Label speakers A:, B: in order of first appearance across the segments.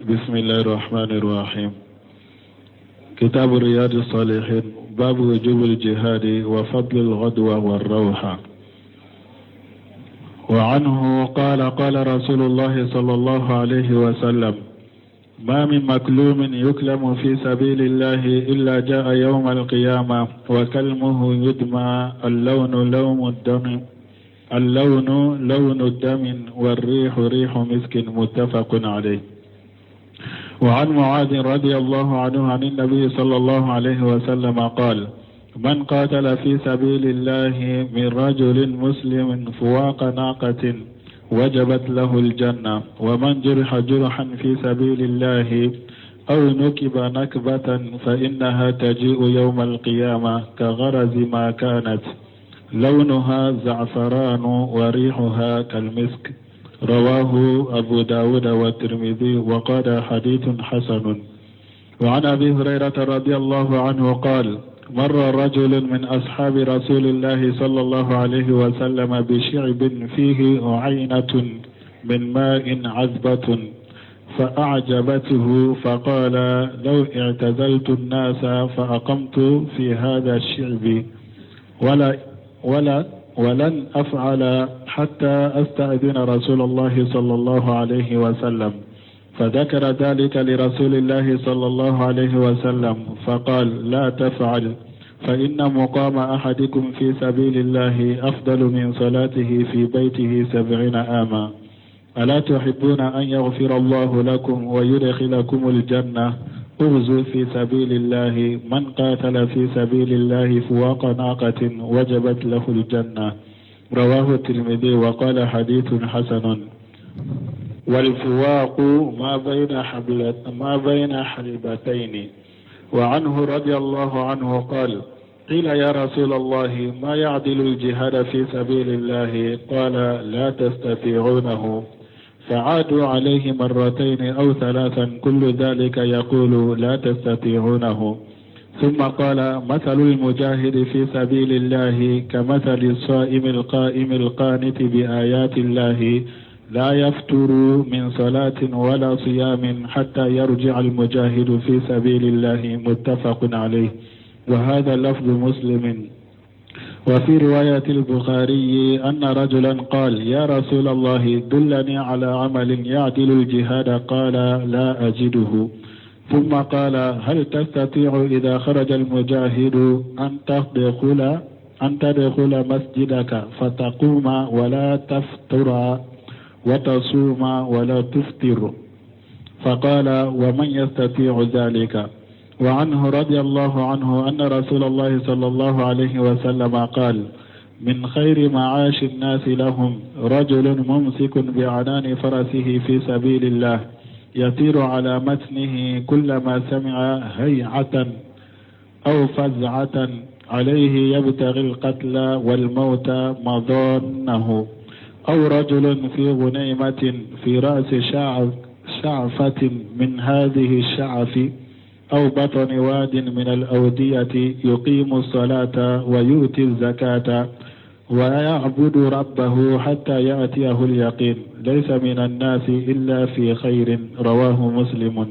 A: بسم الله الرحمن الرحيم. كتاب رياض الصالحين، باب وجوب الجهاد وفضل الغدوة والروحة. وعنه قال قال رسول الله صلى الله عليه وسلم: ما من مكلوم يكلم في سبيل الله إلا جاء يوم القيامة وكلمه يدمى، اللون لون الدم والريح ريح مسك، متفق عليه. وعن معاذ رضي الله عنه عن النبي صلى الله عليه وسلم قال: من قاتل في سبيل الله من رجل مسلم فواق ناقة وجبت له الجنة، ومن جرح جرحا في سبيل الله أو نكب نكبة فإنها تجيء يوم القيامة كغرز ما كانت، لونها زعفران وريحها كالمسك. رواه أبو داود والترمذي وقال حديث حسن. وعن أبي هريرة رضي الله عنه قال: مر رجل من أصحاب رسول الله صلى الله عليه وسلم بشعب فيه عينة من ماء عذبة فأعجبته، فقال: لو اعتزلت الناس فأقمت في هذا الشعب ولن أفعل حتى أستأذن رسول الله صلى الله عليه وسلم. فذكر ذلك لرسول الله صلى الله عليه وسلم فقال: لا تفعل، فإن مقام أحدكم في سبيل الله أفضل من صلاته في بيته 70 عاما. ألا تحبون أن يغفر الله لكم ويدخلكم الجنة؟ اغزوا في سبيل الله، من قاتل في سبيل الله فواق ناقة وجبت له الجنة. رواه الترمذي وقال حديث حسن. والفواق ما بين حلبتين. وعنه رضي الله عنه قال: قيل يا رسول الله ما يعدل الجهاد في سبيل الله؟ قال: لا تستطيعونه. فعادوا عليه مرتين أو 3 كل ذلك يقول: لا تستطيعونه. ثم قال: مثل المجاهد في سبيل الله كمثل الصائم القائم القانت بآيات الله، لا يفتر من صلاة ولا صيام حتى يرجع المجاهد في سبيل الله، متفق عليه. وهذا لفظ مسلم. وفي رواية البخاري أن رجلا قال: يا رسول الله دلني على عمل يعدل الجهاد. قال: لا أجده. ثم قال: هل تستطيع إذا خرج المجاهد أن تدخل مسجدك فتقوم ولا تفطر وتصوم ولا تفطر؟ فقال: ومن يستطيع ذلك؟ وعنه رضي الله عنه أن رسول الله صلى الله عليه وسلم قال: من خير معاش الناس لهم رجل ممسك بعنان فرسه في سبيل الله، يطير على متنه كلما سمع هيعة أو فزعة عليه يبتغي القتل والموت مضانه. أو رجل في غنيمة في رأس شعفة من هذه الشعف أو بطن واد من الأودية، يقيم الصلاة ويؤتي الزكاة ويعبد ربه حتى يأتيه اليقين، ليس من الناس إلا في خير. رواه مسلم.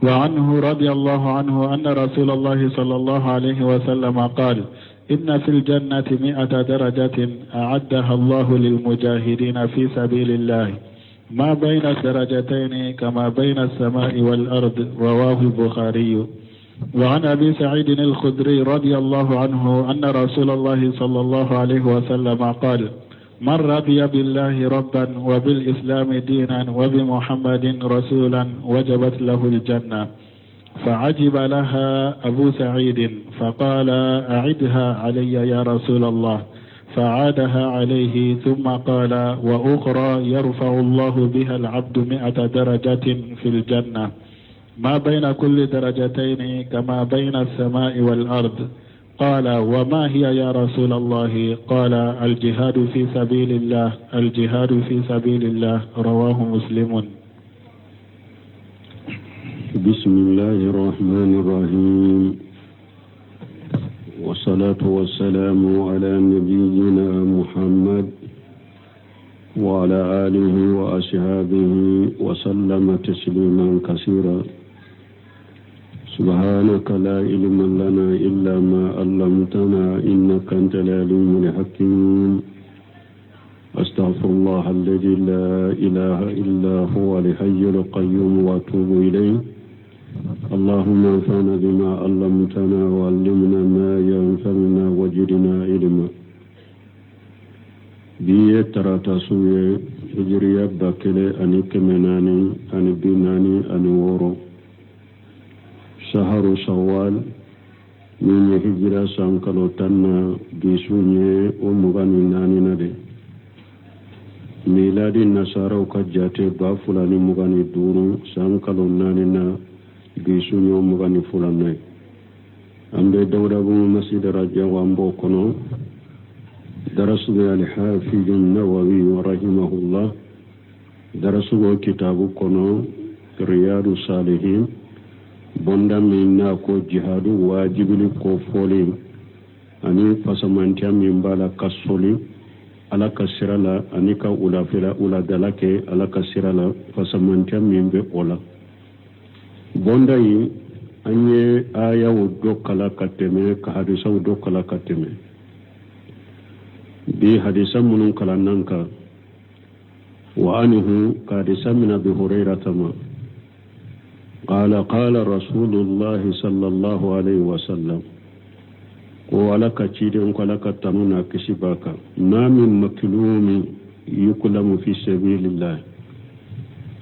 A: وعنه رضي الله عنه أن رسول الله صلى الله عليه وسلم قال: إن في الجنة 100 درجة أعدها الله للمجاهدين في سبيل الله، ما بين الدرجتين كما بين السماء والأرض. رواه البخاري. وعن أبي سعيد الخدري رضي الله عنه أن رسول الله صلى الله عليه وسلم قال: من رضي بالله ربا وبالإسلام دينا وبمحمد رسولا وجبت له الجنة. فعجب لها أبو سعيد فقال: أعدها علي يا رسول الله. فعادها عليه ثم قال: وأخرى يرفع الله بها العبد 100 درجة في الجنة، ما بين كل درجتين كما بين السماء والأرض. قال: وما هي يا رسول الله؟ قال: الجهاد في سبيل الله، الجهاد في سبيل الله. رواه مسلم.
B: بسم الله الرحمن الرحيم، والصلاة والسلام على نبينا محمد وعلى آله وأصحابه وسلم تسليما كثيرا سبحانك لا علم لنا إلا ما علمتنا إنك أنت العليم الحكيم أستغفر الله الذي لا إله إلا هو الحي القيوم وأتوب إليه اللهم انفعنا بما علمتنا وعلمنا ما ينفعنا وزدنا علما biye tarata suye hijriya bakele ani kemenani ani binani ani woro shaharu shawwal min hijra sankalo tanna bisunye o mugani nani nade miladi nasara ka jate ba fulani mugani duru sankalo nani na bisunye o mugani fulani ambe dawda bu masjid raja wambo kono درسنا الحافظ النووي رحمه الله درسوا كتاب كنو رياض الصالحين بندا منا كو جهاد واجب لكو فولي أني فسمانتيا من بالا كسولي على كسرلا أني كأولا فلا أولا دلك على كسرلا فسمانتيا من بأولا بندا أني آية ودوكلا كتمي كحديثة ودوكلا كتمي بحديث من كلامنك وعنه حديث من أبي هريرة قال رسول الله صلى الله عليه وسلم ولك تشيدون ولك تنونا كشباك ما من مكلوم يكلم في سبيل الله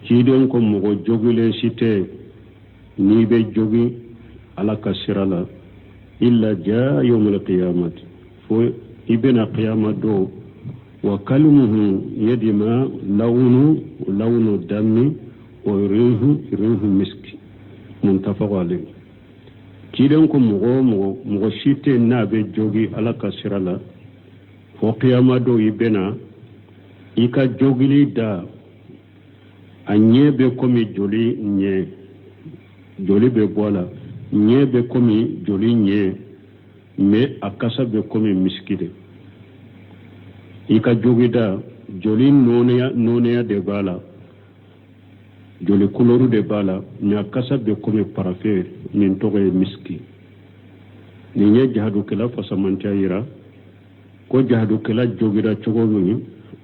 B: تشيدون كم مغجوغي لشيتي نيبي جوغي على كسرلا إلا جاء يوم القيامة ibena qiyama do wa kalmuhu yadima lawnu dammi wa rihu miski muntafaq alayhi kidan ko mugo shite na be jogi ala kasirala fo qiyama do ibena ika jogili da anyebe komi joli be bola nyebe komi joli nye mais akasa be komi miskide ika jogida joli noneya de bala joli koloru de bala mais akasa be komi parafe min togo miski ni nye jahadu kela fasamantia yira ko jahadu kela jogida chogo ngi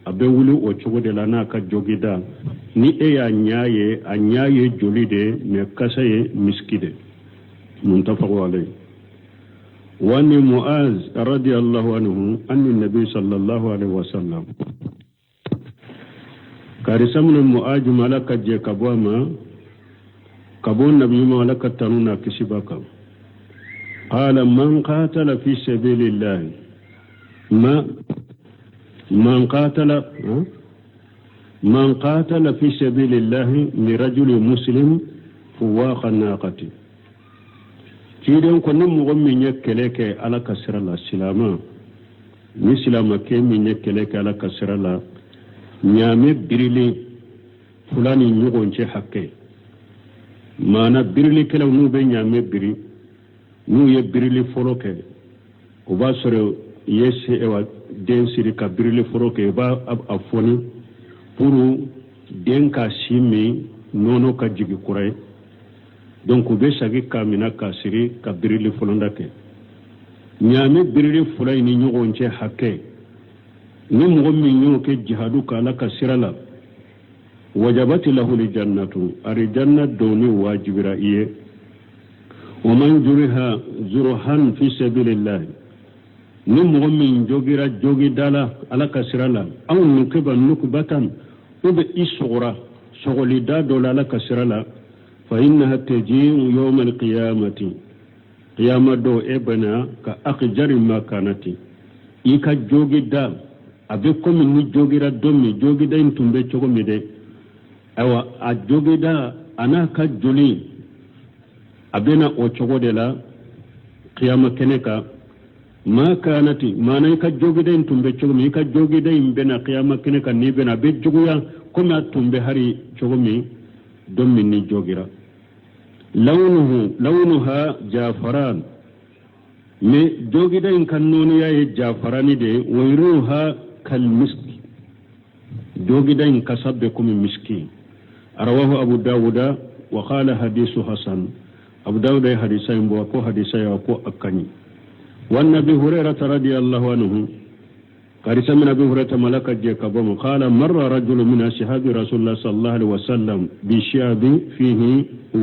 B: abe wuli o chogo de lana ka jogida ni ya nyaye joli de mais kasa ye miskide muntafaqu alayhi وأن معاذ رضي الله عنه أن النبي صلى الله عليه وسلم كارثة من معاذ ملك جي كبوما كبون نبي ملك تنونا كسبك قال من قاتل في سبيل الله من قاتل في سبيل الله لرجل مسلم فواق الناقة kidan ko nan mo min yakele ke ala kasrala silama ni silama ke min yakele ke ala kasrala nyame birili fulani nyugonce hakke mana birili kala nu be nyame biri nu ye birili foroke o ba sore yese ewa densiri ka birili foroke ba afoni puru denka simi nono ka jigi kurai donc be sagi kamina kasiri ka birili fulanda ke nyame birili fulay ni nyugonce hakke ni mo mi nyoke jihadu kala kasirala wajabati lahu li jannatu ari jannat doni wajibira iye wa man juriha zurhan fi sabilillah ni mo mi jogira jogi dala ala kasirala aw nukiba nukbatan ube isura sogoli da dola ala kasirala فإنها تجيء يوم القيامة قيامة دو إبنا كأخجر ما كانت إيكا جوغي دا أبيكم من جوغي را دومي جوغي دا انتم بيشوغو ميدي أو أجوغي دا أنا كجولي أبنا أوشوغو دي لا قيامة كنكا ما كانت ما نيكا جوغي دا انتم بيشوغو مي إيكا جوغي دا إمبنا قيامة كنكا نيبنا بيشوغو يا كما تنبي هاري شوغو مي دومي ني جوغي را لونها جافران مي جوغي دا إن كانوني يا جافراني دي ويروها كالمسك جوغي دا إن كسب بكم مسكي رواه أبو داود وقال حديث حسن. أبو داود حديثين بوكو حديثين وكو أكني. والنبي هريرة رضي الله عنه قال سمع أبي هريرة ملك الجيكبوم قال مر رجل من أصحاب رسول الله صلى الله عليه وسلم بشاب فيه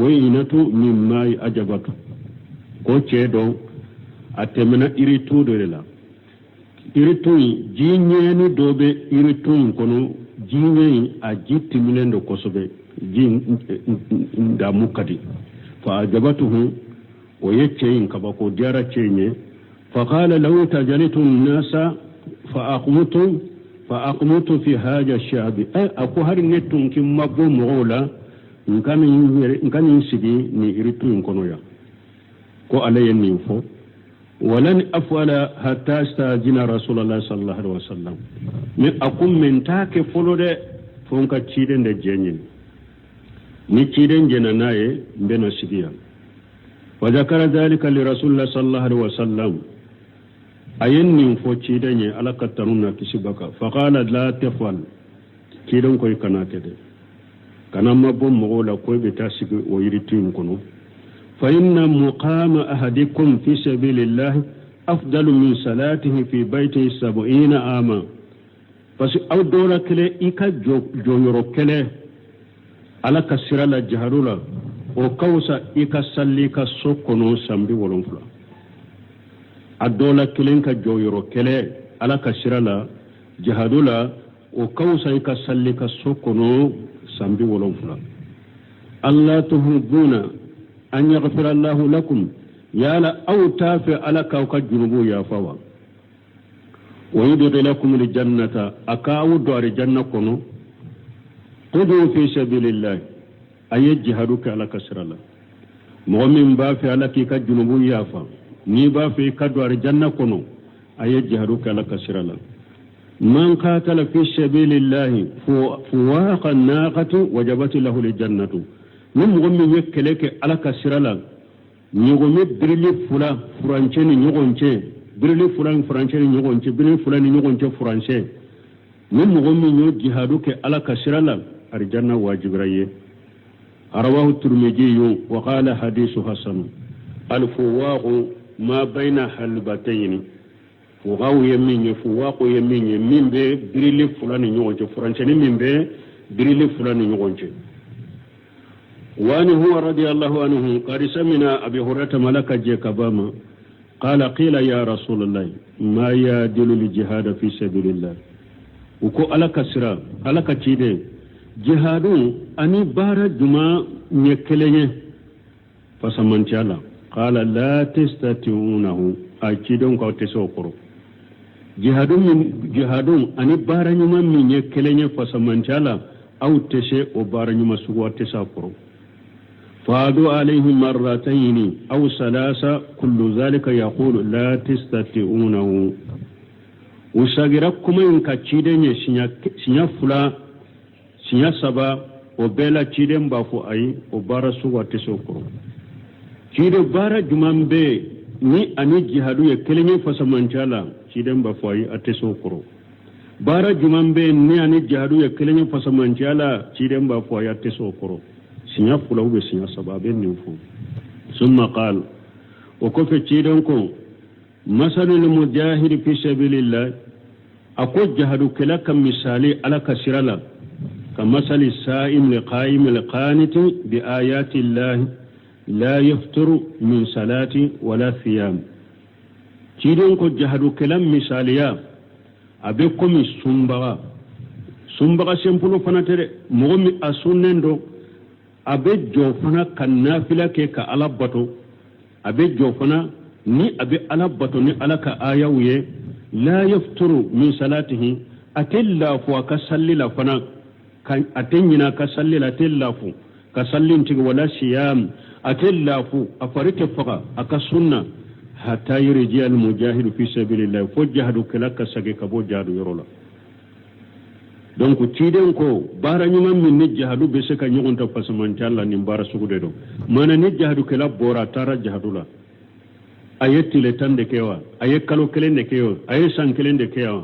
B: وينة من ماء أجبته كوتشيدو أتمنى إريتو دوللا إريتو جينيني دوبي إريتو كونو جينيني أجيت ملين دو كوسوبي جين دامو كدي فأجبته ويتشين كباكو ديارة تشيني فقال لو تجلت الناس فأقمت في هذا الشعب أكو هر نتون كم مبو مغولا نكان ينسجي نيرتو ينكونويا كو علي النيفو ولن أفعل حتى استأذن رسول الله صلى الله عليه وسلم من أقوم من تاك فلود فونكا تشيدن دي جنين ني تشيدن جناناي بنا سجيا وذكر ذلك لرسول الله صلى الله عليه وسلم ayen nin fo ciidañe ala kattanuna kisi baka faqala la tefal ciidan koy kanate de kanama bo mogo la koy be ta sigi o yiritin kono fa inna muqama ahadikum fi sabilillahi afdalu min salatihi fi baytihi 70 ama parce aw dola kele ika joyoro kele ala kasira la jaharula o kawsa ika salli ka sokono sambi wolonfula adola kelen ka joyoro kele ala ka sirala jihadula o kawsa ka salli ka sokono sambi wolonfula alla tuhibuna an yaghfira Allah lakum yala aw tafi ala ka junubu ya fawa wa yudkhilukum aljannata akawu dar janna kono qudu fi sabilillah ay jihadu ka ala ka sirala mu'min ba fi ala ka junubu ya fa ni ba fi kadu arjanna kono aye jihadu kala kasirala man qatala fi sabilillahi fuwaqa an-naqati wajabat lahu al-jannatu min gommi yekkeleke ala kasirala ni gomme birli fula furanche ni nyogonche birli fulan furanche ni nyogonche birli fulan ni nyogonche furanche min gommi nyo jihadu ke ala kasirala arjanna wajibraye arawahu at-Tirmidhi wa qala hadithu hasan al-fuwaqu ما بين حلبتين فغاو يمين فواق يمين من به بريل فلان يونج فرانشني من به بريل فلان يونج وان هو رضي الله عنه قال سمعنا ابي هريره ملك جكباما قال قيل يا رسول الله ما يدل الجهاد في سبيل الله وكو على كسرا على كتيده جهاد اني بار جما نيكلني فسمنتيالا قال لا تستطيعونه أكيدون كاو تسوكرو جهادون أني بارنيما من يكلني فسمنجالا أو تشي وبارنيما سوا تساكرو فادوا عليه مرتين أو ثلاثة كل ذلك يقول لا تستطيعونه وساغركم إن كتشيدن سنيا فلا سنيا سبا وبلا تشيدن بافو أي وبارا سوا تسوكرو kide bara jumambe ni ani jihadu ya kelenye fasamanchala kiden ba fayi ateso koro bara jumambe ni ani jihadu ya kelenye fasamanchala kiden ba fayi ateso koro sinya fula ube sinya sababe nifu summa qala wa kofe kiden ko masalul mujahid fi sabilillah ako jihadu kala kam misali ala kasirala kamasali sa'im liqa'im liqaniti bi ayati allah لا يفتر من صلاة ولا ثيام كيدون كو جهدو كلام مثاليا أبيكم سنبغا سيمبلو فناتر مغمي أسنندو أبي جوفنا كنافلة كيكا ألبطو أبي جوفنا ني أبي ألبطو ني ألك آيوية لا يفتر من صلاته أتلا فوا كسلي لفنا أتنينا كسلي لتلا فو كسلي انتك ولا سيام أتلافو أفريك فقا أكسرنا حتى يرجع المجاهد في سبيل الله فجهد كلاك سجك بوجهد يرولا donc tiden ko bara nyuma min ni jahadu be se ka nyogon ta pasaman talla ni bara sugude do mana ni jahadu kala bora tara jahadula ayeti le tande kewa ayekalo kelende kewa ayesan kelende kewa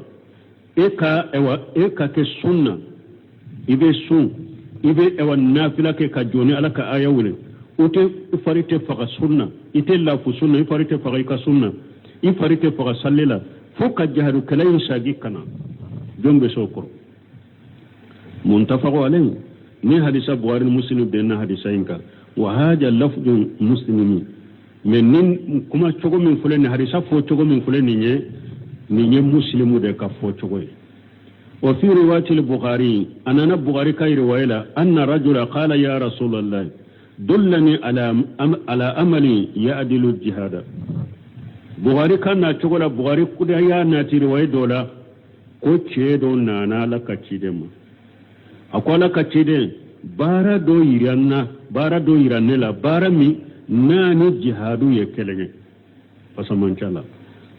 B: eka ke sunna ibe sun ibe ewa nafila ke ka joni ala ka aya wule ute farite faga sunna ite la fu sunna farite faga ka sunna farite faga sallila fo ka jahadu kala sagi kana jombe sokoro muntafaqu alayhi ni hadisa buhari muslim benna hadisa inka wa hada lafdhu muslimi men nin kuma chogo min fulani hadisa fo chogo min fulani ni muslimu de ka fo chogo wa fi riwayat al-bukhari anana bukhari kai riwaya anna rajula qala ya rasulullah dullani ala amali ya'dilu al-jihad bukhari kana chogo la bukhari kuda ya na ti riwaya dola ko cedo nana lakaci de ma akwai lakaci de bara do yiranne la bara mi nani jihadu ya kelenge fasamancala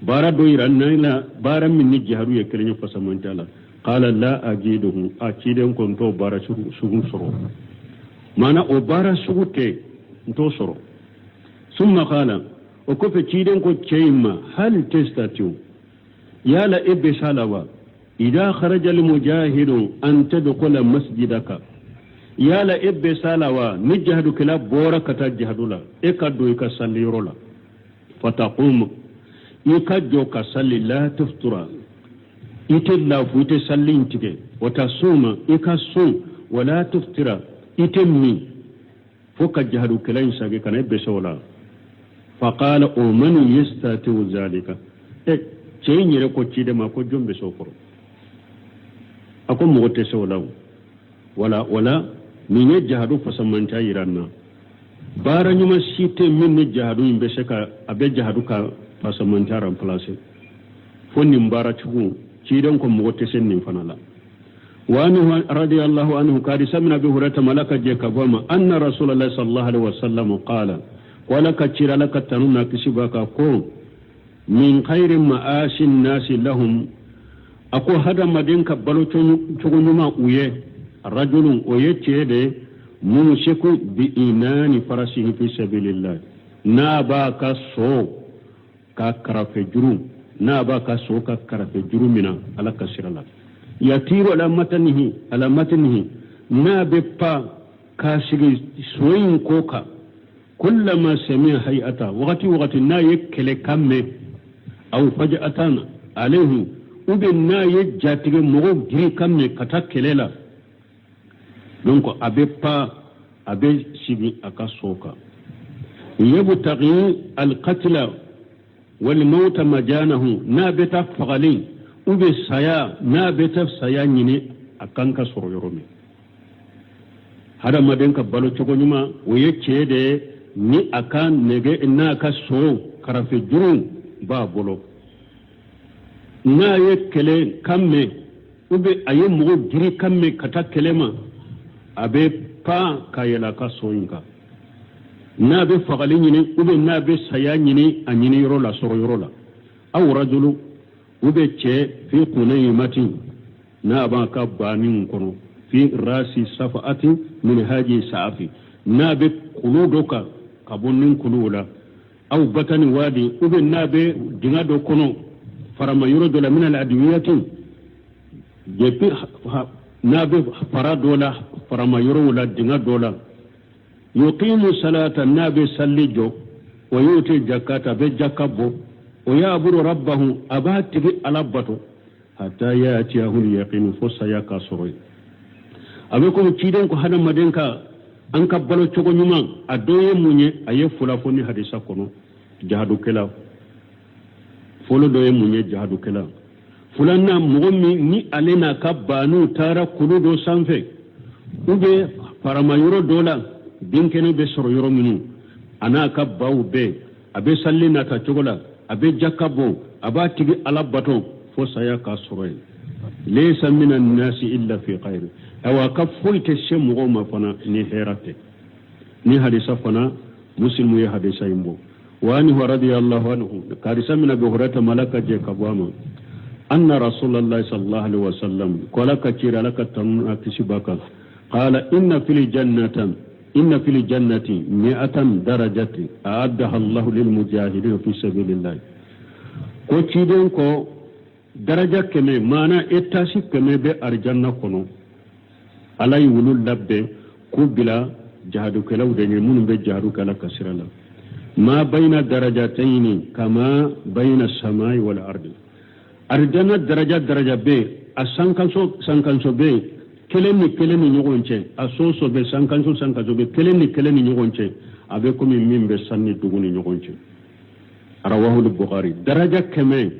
B: bara do yiranne la bara mi ni jihadu ya kelenge fasamancala qala la ajiduhu akiden konto bara sugun soro mana o bara sugute nto soro summa qala o ko fe ciden ko ceyma hal testatu yala ibbe salawa إذا خرج المجاهد أن تدخل مسجدك يا لا إبه سالوا نجهد كلا بورك تجهد لا إكادو إكاسالي رولا فتقوم إكادو كاسالي لا تفترى إتلا فوت سالي انتك وتصوم إكاسوم ولا تفترى إتمي فوق جهد كلا إنساك كان إبه سولا فقال ومن يستاتي ذلك شيء يركو تشيد ما كو جنب سوكرو ako mo te solaw wala ni ne jahadu fasamanta iranna bara nyuma site min ne jahadu imbe seka abe jahadu ka fasamanta ran place fonni mbara chugu cidan ko mo te sen nin fanala wa anhu radiyallahu anhu kadi samina bi hurata malaka je ka goma anna rasulullah sallallahu alaihi wasallam qala wala ka cira laka tanuna kisibaka ko min khairin ma'ashin nasi lahum ako hada madinka balo chogonyuma uye rajulun oye chede mumshiku bi inani farasihi fi sabilillah na ba ka so ka karafe juru na ba ka so ka karafe juru mina ala kasirala yatiru ala matanihi na be pa ka shigi soyin koka kullama sami'a hay'ata waqti na yekele kamme aw faj'atan alayhi ube na ye jatige mogo giri kamme kata kelela donc abe sigi aka soka yebu taqi al-qatla wal maut majanahu na beta fagali ube saya na beta saya nyini akanka soro yorome hada madenka balo chogonyuma oye chede ni akan nege na ka so karafe jurun ba bolo na ye kele kamme ube aye mugo giri kamme kata kelema abe pa kayela ka soyinka na be fagali nyini ube na be saya nyini anyini yorola soro yorola aw rajulu ube che fi qunaymatin na ba ka banin kono fi rasi safati min haji saafi na be kuludoka kabonin kulula aw batani wadi ube na be dingado kono farama yuro dola min al adwiyati jepi nabe fara dola farama yuro wala dinga dola yuqimu salata nabe sallijo wa yuti zakata be jakabo wa ya'budu rabbahu abati alabato hatta yatiyahu al-yaqin fosaya kasuri abeko ciden ko hada madenka an kabbalo cogo nyuma adoye munye aye fula foni hadisa kono jahadu kala folo doye munye jahadu kala fulanna mogomi ni alena kabbanu tara kuludo sanfe ube farama yoro dola dinkene be soro yoro minu ana kabbaw be abe sallina ta cogola abe jakabo aba tigi alabato fo saya ka soro laysa minan nasi illa fi khair awa kafulte shemu ma fana ni herate ni hadisa fana muslimu ya hadisa imbo وانه رضي الله عنه كارثه من ابي هريره ملك جه كبوما ان رسول الله صلى الله عليه وسلم قال كثير لك تنكسبك قال ان في الجنه 100 درجه اعدها الله للمجاهدين في سبيل الله ko ciden ko daraja keme mana etasi keme be arjanna kono ala yulu labbe kubila jihadu kelaw de mun be jihadu kala kasirala ma bayna darajataini kama bayna samai wal ardi ardana daraja be asankanso be keleni nyogonche asoso be sankanso be keleni nyogonche abe komi mimbe sanni duguni nyogonche rawahu al-bukhari daraja keme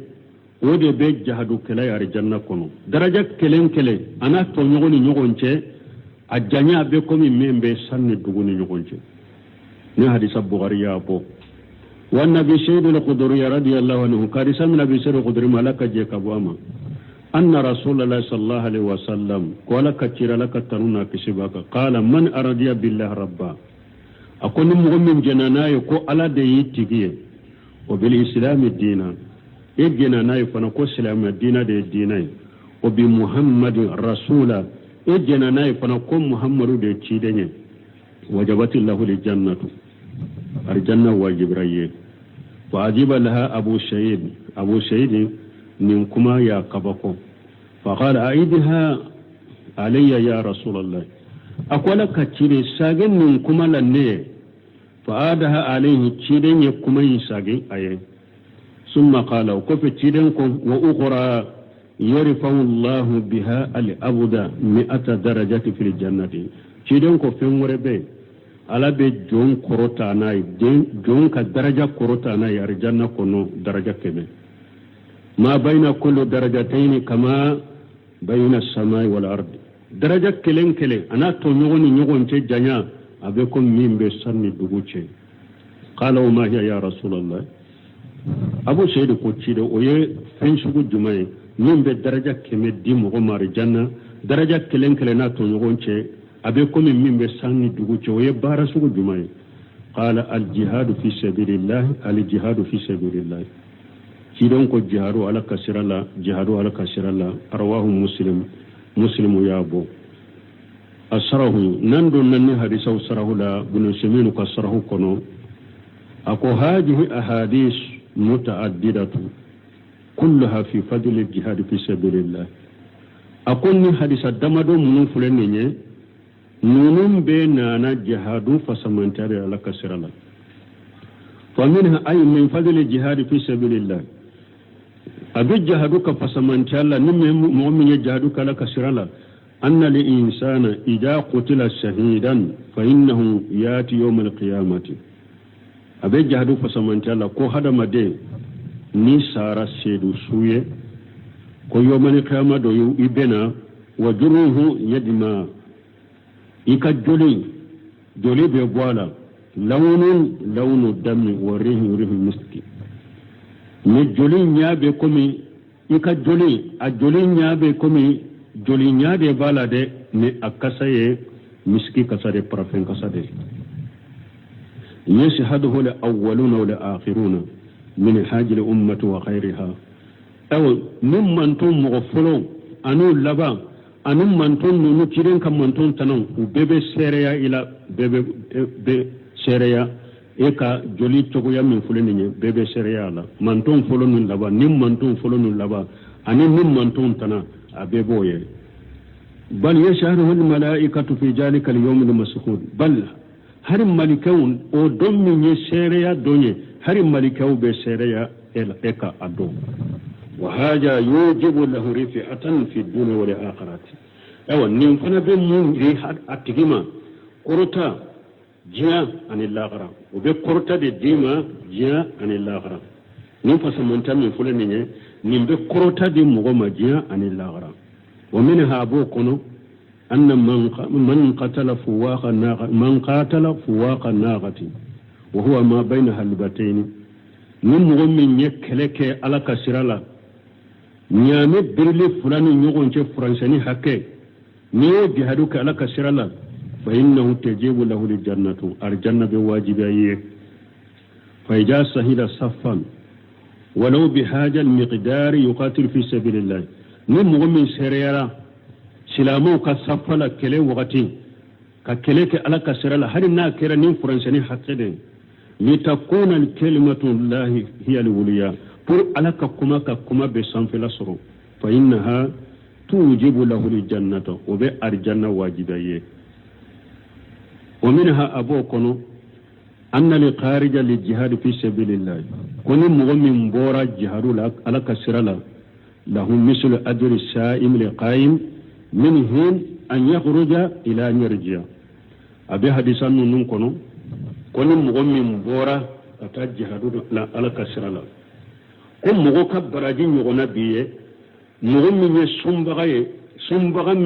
B: wode be jihadu kala yar janna kono daraja kele ana to nyogoni nyogonche ajanya be komi mimbe sanni duguni nyogonche ni hadisa bukhari ya bo wa nabi sayyid al-khudri radiyallahu anhu karisa min nabi sayyid al-khudri malaka je kabama anna rasulullah sallallahu alaihi wasallam qala kachira laka tanuna kisibaka qala man aradiya billahi rabba akoni mu'min jananayo ko ala de yitigiye wa bil islam dina ejjananayo fana ko islam dina de dinai wa bi muhammadin rasula ejjananayo fana ko muhammadu de cidenye wajabatillahu lil jannatu arjanna wajibraye wa ajiba laha abu shayd nin kuma ya kabako fa qala aidha alayya ya rasulullah akwala kacire sagen nin kuma lanne fa adaha alayhi ciren ya kuma yin sagen aye summa qala ko fe ciren ko wa ukhra yarfa'u Allah biha al-abda 100 darajati fil jannati ciren ko fen worebe ala be jon korota nay jon ka daraja korota nay arjanna kono daraja kebe ma bayna kullu darajatayn kama bayna as-samai wal ardi daraja kelen ana to nyogon ce janya abe ko mimbe sanni duguce qala ma hiya ya rasulullah abu shayd ko cide oye fen shugu jumay mimbe daraja keme di mo mar janna daraja kelen na to nyogon ce abe ko mimbe sanni duguce oye bara shugu jumay qala al jihadu fi sabilillah kidon ko jihadu ala kasirala arwahu muslimu yabo asrahu nando nanni hadisa sarahu la bunu seminu kasrahu kono ako hadhihi ahadith mutaaddidatu kullaha fi fadl al-jihad fi sabilillah akonni hadisa damado mun fulenye nunum be nana jihadu fasamantare ala kasirala faminha ay min fadl al-jihad fi sabilillah abi jahaduka fasamanti Allah nimme mu'min ya jahaduka la kasirala anna li insana idha qutila shahidan fa innahu yati yawm al-qiyamati abi jahadu fasamanti Allah ko hada made ni sara sedu suye ko yawm al-qiyama do yu ibena wa juruhu yadma ikajuli joli be boala lawnu dami wa rihu miski ni joli nyaabe komi ika joli a joli nyaabe komi joli nyaade bala de ni akasaye miski kasade parafen kasade yashhaduhu al awwaluna wal akhiruna min hajil ummati wa khayriha aw mimman tum mughfulu anu laba anu manton nu kiren kam manton tanan bebe sereya ila bebe sereya eka joli togo ya min fuleni nye bebe sereya la manton folo nun laba nim manton folo nun laba ani nim manton tana abebo ye bal yashhadu al malaikatu fi jalika al yawm al maskhud bal har malikawun o don min ye sereya donye har malikaw be sereya eka ado wa haja yujibu lahu rifi'atan fi dunya wal akhirati awa nim fana be mun ri atigima korota jiya anil akhirah o be korta de dima jiya anil akhirah nim fasamanta min fulani ne nim be korta de mugoma jiya anil akhirah wa minha buqunu anna man qatala fuwaqa naqati wa huwa ma bayna halbatayn nim mugomin yekeleke ala kasirala nyame birli fulani nyogonche fransani hakke ni jihaduka ala kasirala فإنه تجيب له للجنة الجنة بواجبية فإذا سهل صفا ولو بهذا المقدار يقاتل في سبيل الله من سريرا سلامو كصفلا كلي وقتي ككليك على كسرلا هل ناكر نين فرنساني حقيقة لتكون الكلمة الله هي الوليا pour على ككما بسام في الأسر فإنها توجب له الجنة وبأرجنة واجبية. ومنها أبوكنا أن لخارج للجهاد في سبيل الله كن مغمم بورا جهاد على كسر له مثل أجر السائم لقائم من حين أن يخرج إلى أن يرجع. أبي حديثا ننكنا كن مغمم بورا أتا جهاد على كسر كن مغوك براجين يغنى بيه مغمم سنبغي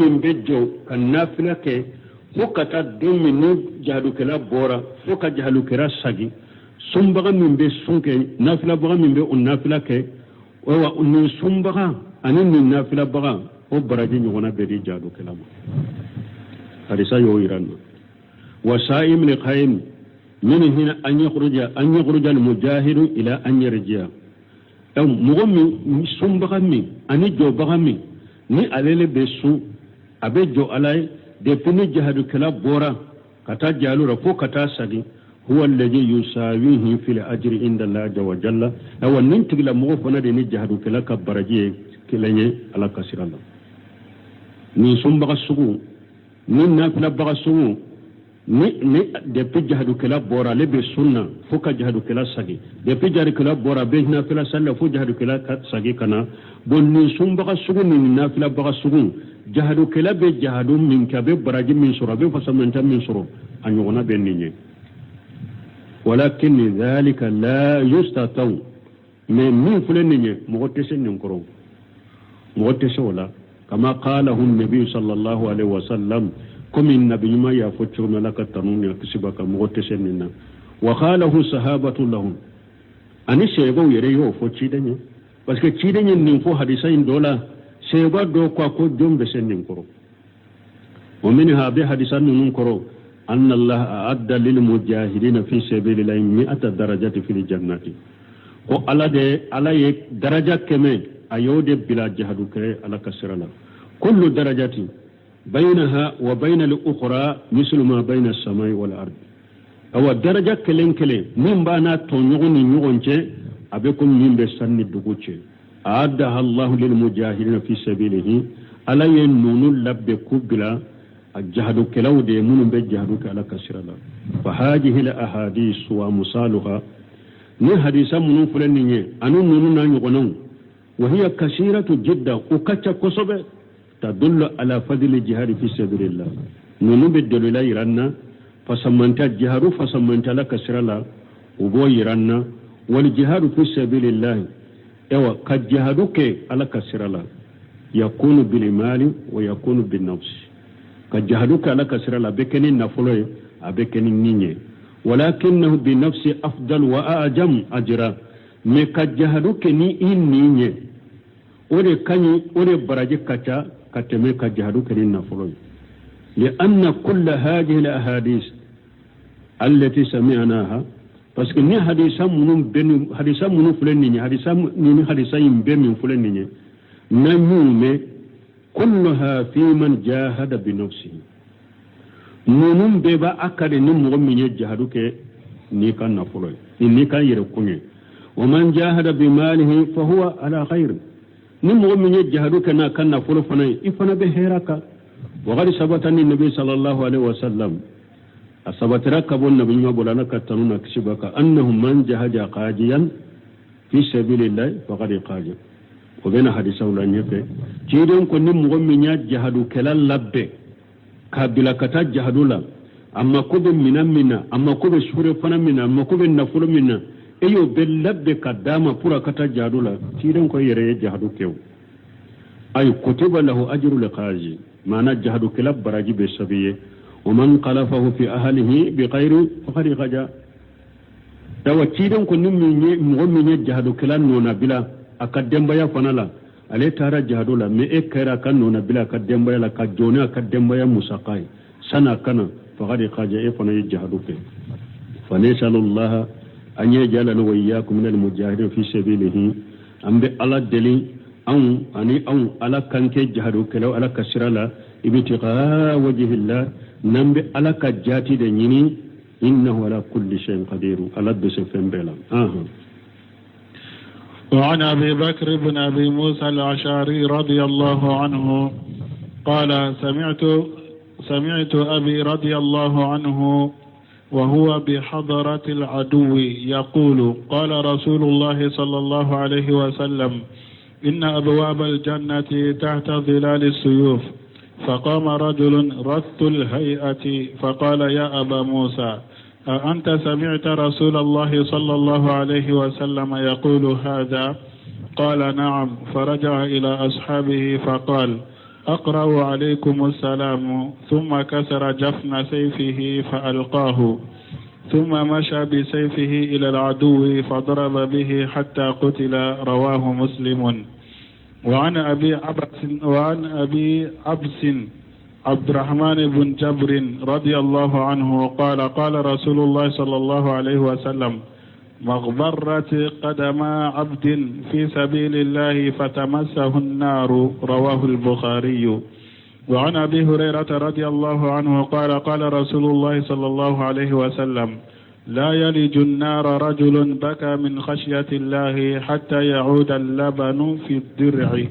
B: من بجو كالنافلة كي fokata demi ni jahadu kala bora foka jahadu kala sagi sumbaga min be sunke nafila baga min be on nafila ke wa on sumbaga anin ni nafila baga o baraji nyona be di jahadu kala mo hadisa yo iran wa sa'im li qaim min hina an yakhruja al mujahidu ila an yarji'a am mugommi sumbaga mi ani jo baga mi ni alele be su abe jo alai depuis jihadu kala bora kata jalura ko kata sagi huwa alladhi yusawihi fil ajri inda Allah jalla wa jalla aw nin tigla mo fona de ni jihadu kala ka baraje kilanye ala kasiralla ni sumba sugu ni na kala baga sugu ni depuis jihadu kala bora lebe sunna fuka jihadu kala sagi depuis jihadu kala bora be na kala salla fu jihadu kala sagi kana bon ni sumba sugu ni na kala baga sugu jahadu kala be jahadu min kabe baraji min sura be fasamanta min sura anyona be ninye walakin dhalika la yustataw mais min fuleninye mogotese ninkoro mogotese wala kama qalahu an-nabi sallallahu alaihi wasallam comme nabi ma ya fochurna laka tanuni kisibaka mogotese ninna wa qalahu sahabatu lahum ani shego yere yo fochidanye parce que chidanye nin fo hadisa in dola seba do kwa ko jombe senin koro wa minha bi hadisan nun koro anna Allah a'adda lil mujahidin fi sabilillahi 100 darajati fil jannati ko ala ye daraja keme ayode bila jihadu kare ala kasrala kullu darajati bainaha wa bain al ukhra mislu ma bain as-samai wal ard aw daraja kelen min bana to nyugoni nyugonce abekum min be sanni duguce أعدها الله للمجاهدين في سبيله ألا ينون لب كبلا الجهد كلاو دي من بجهدك على كسر الله فهذه الأحاديث ومصالها ني حديثا من فلنية أنو نوننا يغنون وهي كثيرة جدا وكتا كسب تدل على فضل الجهاد في سبيل الله نونو بالدليل يرانا فسمنت الجهاد فسمنت لك كسر الله وبو يرانا والجهاد في سبيل الله ewa kajahaduke ala kasirala yakunu bil mali wa yakunu bin nafs kajahaduke ala kasirala bekeni nafulo abekeni ninye walakinahu bin nafsi afdal wa ajam ajra me kajahaduke ni ninye ore kanyi ore baraje kacha kateme kajahaduke ni nafulo li anna kull hadhihi al ahadith allati sami'naha parce que ni hadisa munun fulen ni hadisa yin be min fulen ni na nyume kulluha fi man jahada bi nafsihi munun be ba akade ni mo min jahadu ke ni kan na fulo ni kan yere kunye wa man jahada bi malihi fa huwa ala khair ni mo min jahadu ke na kan na fulo fanai ifana be heraka wa qad sabata ni nabi sallallahu alaihi wasallam asabatira kabon nabi ma bolana katanuna kishibaka annahum man jahaja qajiyan fi sabilillah faqad qaja ko bena hadisa wala nyefe tidon ko nim mo minya jahadu kelal labbe kabila kata jahadula amma ko be minamina amma ko be shure fana mina amma ko be nafulu mina eyo be labbe kadama pura kata jahadula tidon ko yere jahadu kew ay kutiba lahu ajrul qaji mana jahadu kelab baraji be sabiye ومن قلفه في أهله بغير فقد غجا توكيدن كن مؤمن جهاد كلان نونا بلا أقدم بيا فنلا عليه ترى جهاد لا مئكرا كان نونا بلا أقدم بيا لا كجونا أقدم بيا مساقي سنة كنا فقد غجا فنا يجهاد فيه فنسأل الله أن يجعلنا وإياكم من المجاهدين في سبيله أم على الدليل أو على كنك جهاد كلا على كسرلا ابتغاء وجه الله نمبي على كجاتي دنيني إنه على كل شيء قدير على بس فنبلا
A: وعن أبي بكر بن أبي موسى الأشعري رضي الله عنه قال سمعت أبي رضي الله عنه وهو بحضرة العدو يقول قال رسول الله صلى الله عليه وسلم إن أبواب الجنة تحت ظلال السيوف. فقام رجل رث الهيئة فقال يا أبا موسى أأنت سمعت رسول الله صلى الله عليه وسلم يقول هذا؟ قال نعم. فرجع إلى أصحابه فقال أقرأ عليكم السلام، ثم كسر جفن سيفه فألقاه، ثم مشى بسيفه إلى العدو فضرب به حتى قتل. رواه مسلم. وعن أبي عبس عبد الرحمن بن جبر رضي الله عنه قال قال رسول الله صلى الله عليه وسلم مغبرت قدما عبد في سبيل الله فتمسه النار. رواه البخاري. وعن أبي هريرة رضي الله عنه قال قال رسول الله صلى الله عليه وسلم لا يلج النار رجل بكى من خشية الله حتى يعود اللبن في الدرع،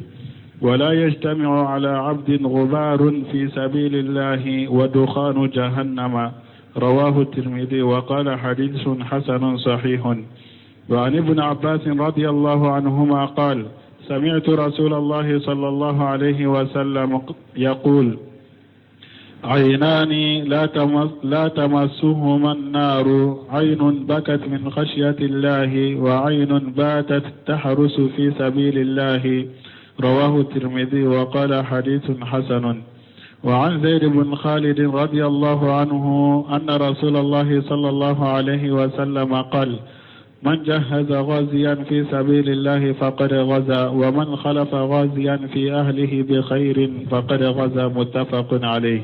A: ولا يجتمع على عبد غبار في سبيل الله ودخان جهنم. رواه الترمذي وقال حديث حسن صحيح. وعن ابن عباس رضي الله عنهما قال سمعت رسول الله صلى الله عليه وسلم يقول عينان لا تمسهما النار، عين بكت من خشية الله وعين باتت تحرس في سبيل الله. رواه الترمذي وقال حديث حسن. وعن زيد بن خالد رضي الله عنه أن رسول الله صلى الله عليه وسلم قال من جهز غازيا في سبيل الله فقد غزا، ومن خلف غازيا في أهله بخير فقد غزا. متفق عليه.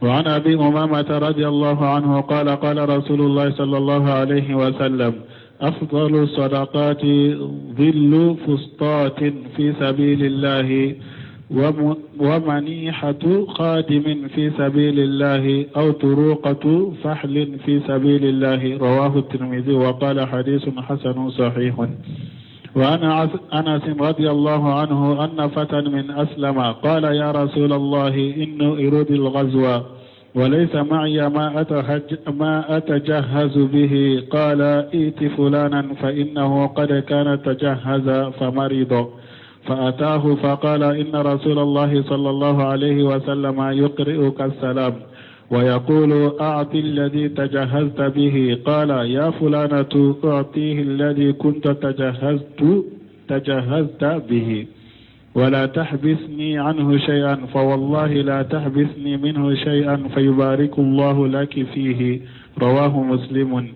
A: وعن أبي أمامة رضي الله عنه قال قال رسول الله صلى الله عليه وسلم أفضل الصدقات ظل فسطاط في سبيل الله ومنيحة خادم في سبيل الله أو طروقة فحل في سبيل الله. رواه الترمذي وقال حديث حسن صحيح. وعن أنس رضي الله عنه أن فتى من أسلم قال يا رسول الله إن أريد الغزو وليس معي ما أتجهز به. قال ائت فلانا فإنه قد كان تجهز فمرض. فأتاه فقال إن رسول الله صلى الله عليه وسلم يقرئك السلام ويقول أعطِ الذي تجهزت به. قال يا فلانة أعطيه الذي كنت تجهزت به ولا تحبسني عنه شيئا، فوالله لا تحبسني منه شيئا فيبارك الله لك فيه. رواه مسلم.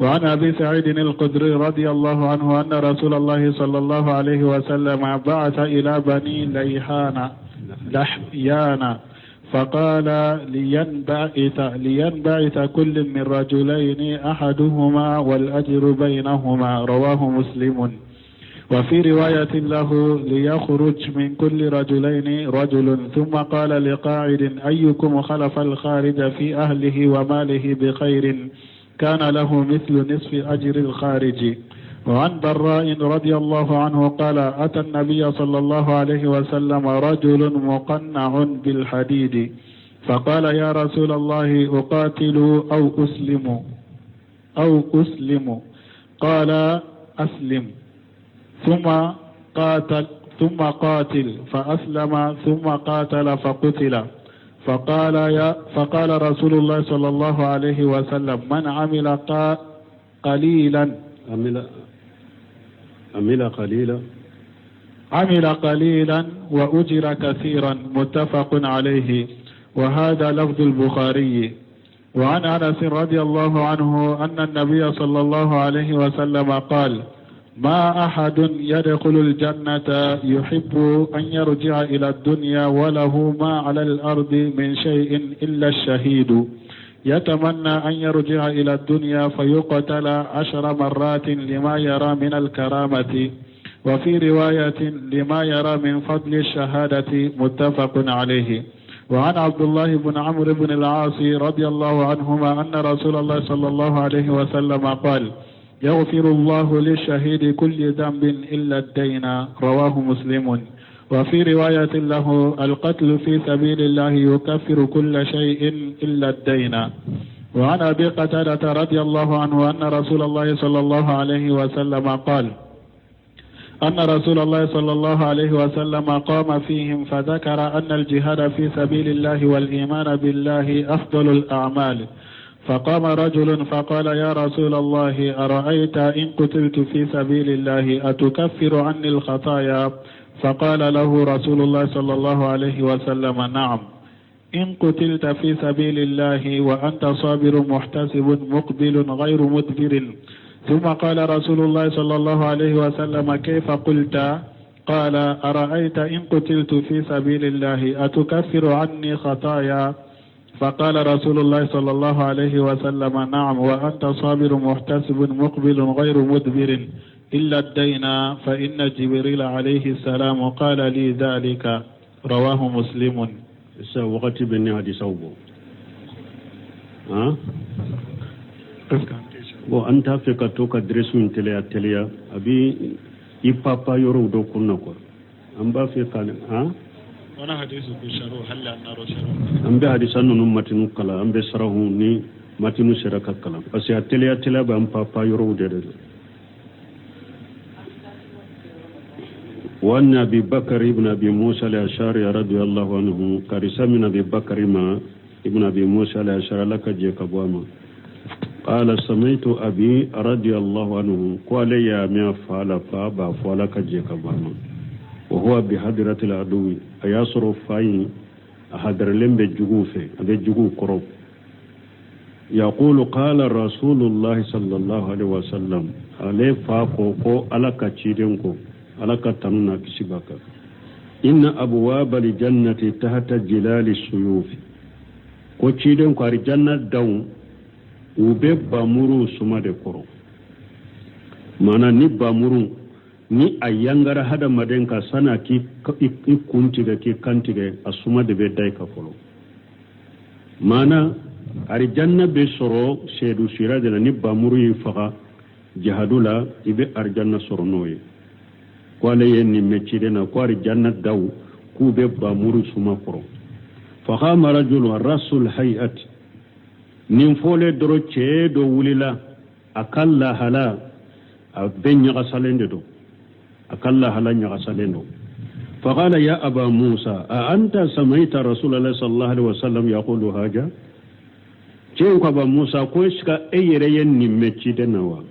A: وعن أبي سعيد الخدري رضي الله عنه أن رسول الله صلى الله عليه وسلم بعث إلى بني لحيان فقال لينبعث كل من رجلين أحدهما والأجر بينهما. رواه مسلم. وفي رواية له ليخرج من كل رجلين رجل. ثم قال لقاعد أيكم خلف الخارج في أهله وماله بخير كان له مثل نصف أجر الخارج. وعن براء رضي الله عنه قال أتى النبي صلى الله عليه وسلم رجل مقنع بالحديد فقال يا رسول الله أقاتل أو أسلم؟ قال أسلم ثم قاتل فأسلم ثم قاتل فقتل. فقال رسول الله صلى الله عليه وسلم من عمل قليلا وأجر كثيرا. متفق عليه. وهذا لفظ البخاري. وعن أنس رضي الله عنه أن النبي صلى الله عليه وسلم قال ما أحد يدخل الجنة يحب أن يرجع إلى الدنيا وله ما على الأرض من شيء إلا الشهيد يتمنى أن يرجع إلى الدنيا فيقتل 10 مرات لما يرى من الكرامة، وفي رواية لما يرى من فضل الشهادة. متفق عليه. وعن عبد الله بن عمرو بن العاص رضي الله عنهما أن رسول الله صلى الله عليه وسلم قال يغفر الله للشهيد كل ذنب إلا الدين. رواه مسلم. وفي رواية له القتل في سبيل الله يكفر كل شيء إلا الدين. وعن أبي قتادة رضي الله عنه أن رسول الله صلى الله عليه وسلم قال أن رسول الله صلى الله عليه وسلم قام فيهم فذكر أن الجهاد في سبيل الله والإيمان بالله أفضل الأعمال. فقام رجل فقال يا رسول الله أرأيت إن قتلت في سبيل الله أتكفر عني الخطايا؟ فقال له رسول الله صلى الله عليه وسلم نعم، إن قتلت في سبيل الله وأنت صابر محتسب مقبل غير مدبر. ثم قال رسول الله صلى الله عليه وسلم كيف قلت؟ قال أرأيت إن قتلت في سبيل الله أتكفر عني خطايا؟ فقال رسول الله صلى الله عليه وسلم نعم، وأنت صابر محتسب مقبل غير مدبر إلا الدين فإن جبريل عليه السلام قال لي ذلك. رواه مسلم.
B: وقت بني هذه صوبه bo anta fe ka to ka dress min telia abi ipapa yoro do kunna ko amba fe kan
A: wana hadisu bi sharu halla naro sharu
B: ambe hadisan no matinu kala ambe sarahu ni matinu shiraka kala parce que telia ba am papa yoro de وأن أبي بكر ابن أبي موسى الأشعري رضي الله عنه كرس من أبي بكر ما ابن أبي موسى الأشعري لك جيك بواما قال سمعت أبي رضي الله عنه قال يا ميا فعل فابا فعلك جيك بواما وهو بحضرة العدو أياسر فاين أحضر لهم بجغوفه بجغو قرب يقول قال رسول الله صلى الله عليه وسلم عليه فاقوكو ألك تشيرنكو alaka tanuna kisibaka inna abwaba li jannati tahta jilali suyufi ko ciden ko ari jannat daw ube bamuru suma de koro mana ni bamuru ni ayangara hada madenka sana ki kuntiga ki kantiga asuma de be dai ka folo mana ari janna be soro shedu sirade ni bamuru yi faga jihadula ibe arjanna soro noye kwale yenni mechide na kwari jannat daw kube bamuru suma koro fa khama rajul rasul hayat nim fole doro che do wulila akalla hala abenya gasalende do akalla hala nya gasalendo fa qala ya aba musa a anta samaita rasulullah sallallahu alaihi wasallam yaqulu haja che ko aba musa ko iska eyere yenni mechide na wa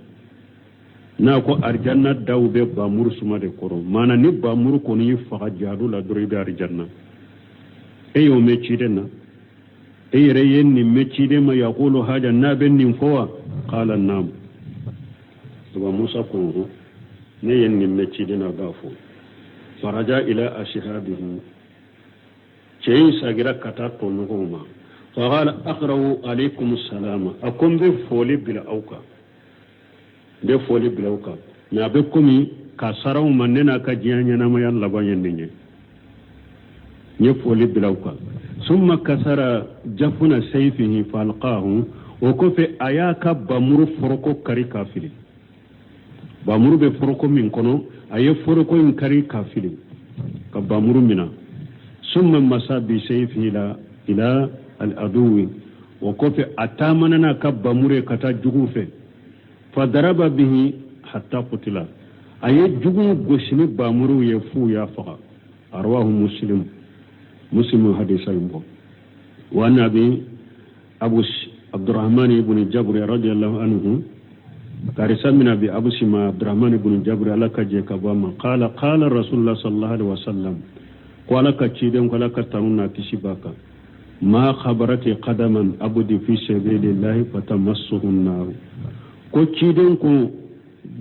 B: na ko arjanna dawbe ba mursuma de koro mana ni ba mur ko ni faga jadu la dori da arjanna e yo mechide na e reyen ni mechide ma yaqulu haja na ben nim fowa qala nam ba musa ko ne yen ni mechide na gafo faraja ila ashhabihi cey sagira kata to no ma fa qala aqra'u alaykum assalama akum bi foli bil awqa be foli bilauka na be komi ka saraw manena ka jiyanya na ma yalla banyen nye foli bilauka summa kasara jafuna sayfihi falqahu wa kofe ayaka bamuru foroko kari kafili bamuru be foroko min kono aye foroko in kari kafili ka bamuru mina summa masabi sayfihi ila al-aduwi wa kofe atamana na ka bamure kata jugufe فضرب به حتى قتل أي جوجو غشني بامرو يفو يا فقا أرواه مسلم حديث يمكن وأن أبي عبد الرحمن بن جبر رضي الله عنه كارثة من أبي أبو سما عبد الرحمن بن جبر على كجيك بما قال رسول الله صلى الله عليه وسلم قال كتشيدم قال كترونا تشباكا ما خبرت قدما أبدي في سبيل الله فتمسه النار ko ciden ko